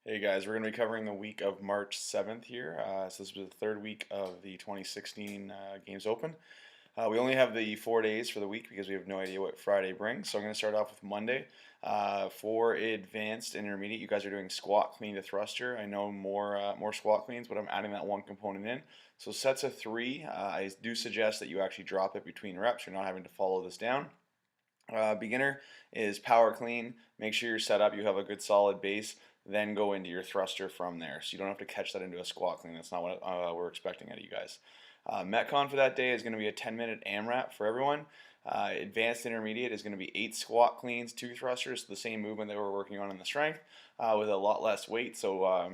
Hey guys, we're going to be covering the week of March 7th here. So this was the third week of the 2016 Games Open. We only have the 4 days for the week because we have no idea what Friday brings. So I'm going to start off with Monday. For advanced intermediate, you guys are doing squat clean to thruster. I know more squat cleans, but I'm adding that one component in. So sets of 3, I do suggest that you actually drop it between reps. You're not having to follow this down. Beginner is power clean. Make sure you're set up, you have a good solid base, then go into your thruster from there. So you don't have to catch that into a squat clean. That's not what we're expecting out of you guys. Metcon for that day is going to be a 10-minute AMRAP for everyone. Advanced intermediate is going to be 8 squat cleans, 2 thrusters, the same movement that we're working on in the strength, with a lot less weight. So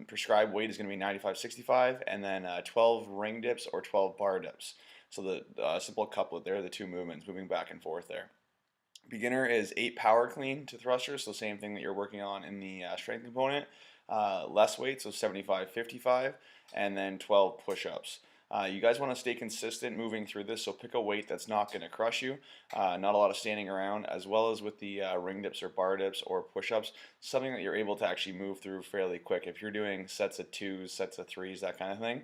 prescribed weight is going to be 95-65, and then 12 ring dips or 12 bar dips. So the simple couplet there, the two movements moving back and forth there. Beginner is 8 power clean to thrusters, so same thing that you're working on in the strength component. Less weight, so 75-55, and then 12 push-ups. You guys want to stay consistent moving through this, so pick a weight that's not going to crush you. Not a lot of standing around, as well as with the ring dips or bar dips or push-ups, something that you're able to actually move through fairly quick. If you're doing sets of 2s, sets of 3s, that kind of thing,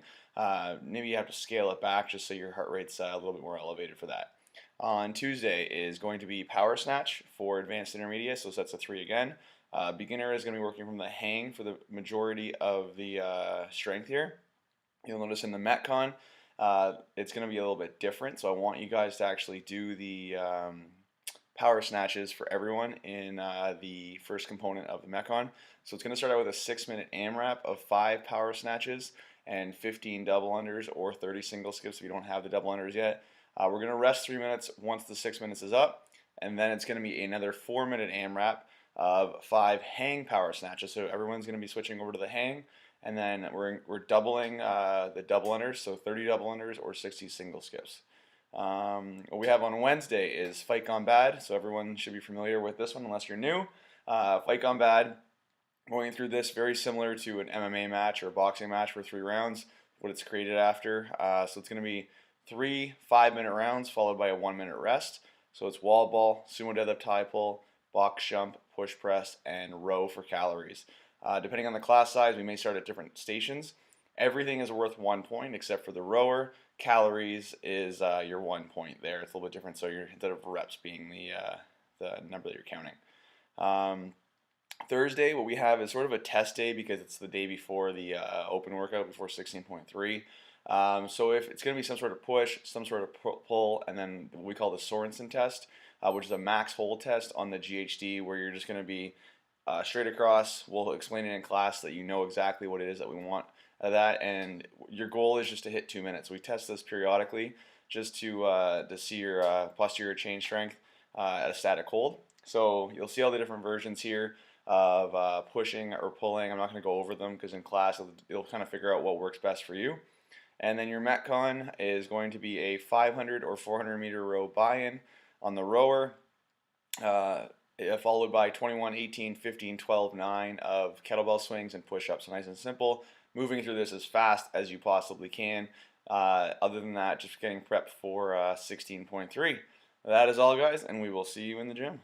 maybe you have to scale it back just so your heart rate's a little bit more elevated for that. On Tuesday is going to be power snatch for advanced intermediate, so sets of 3 again. Beginner is going to be working from the hang for the majority of the strength here. You'll notice in the Metcon, it's going to be a little bit different, so I want you guys to actually do the power snatches for everyone in the first component of the Metcon. So it's going to start out with a 6-minute AMRAP of 5 power snatches and 15 double unders or 30 single skips if you don't have the double unders yet. We're going to rest 3 minutes once the 6 minutes is up, and then it's going to be another 4-minute AMRAP of 5 hang power snatches. So everyone's going to be switching over to the hang, and then we're doubling the double unders, so 30 double unders or 60 single skips. What we have on Wednesday is Fight Gone Bad, so everyone should be familiar with this one unless you're new. Fight Gone Bad, going through this very similar to an MMA match or a boxing match for 3 rounds, what it's created after. So it's going to be 3 5-minute rounds followed by a 1-minute rest. So it's wall ball, sumo deadlift, tie pull, box jump, push press, and row for calories. Depending on the class size, we may start at different stations. Everything is worth 1 point except for the rower. Calories is your 1 point there. It's a little bit different, so instead of reps being the number that you're counting. Thursday, what we have is sort of a test day because it's the day before the open workout, before 16.3. So if it's going to be some sort of push, some sort of pull, and then what we call the Sorensen test, which is a max hold test on the GHD, where you're just going to be straight across. We'll explain it in class so that you know exactly what it is that we want of that, and your goal is just to hit 2 minutes. We test this periodically just to see your posterior chain strength at a static hold. So you'll see all the different versions here of pushing or pulling. I'm not going to go over them because in class you'll kind of figure out what works best for you. And then your Metcon is going to be a 500 or 400 meter row buy-in on the rower, followed by 21, 18, 15, 12, 9 of kettlebell swings and push-ups. So nice and simple, moving through this as fast as you possibly can. Other than that, just getting prepped for 16.3. That is all, guys, and we will see you in the gym.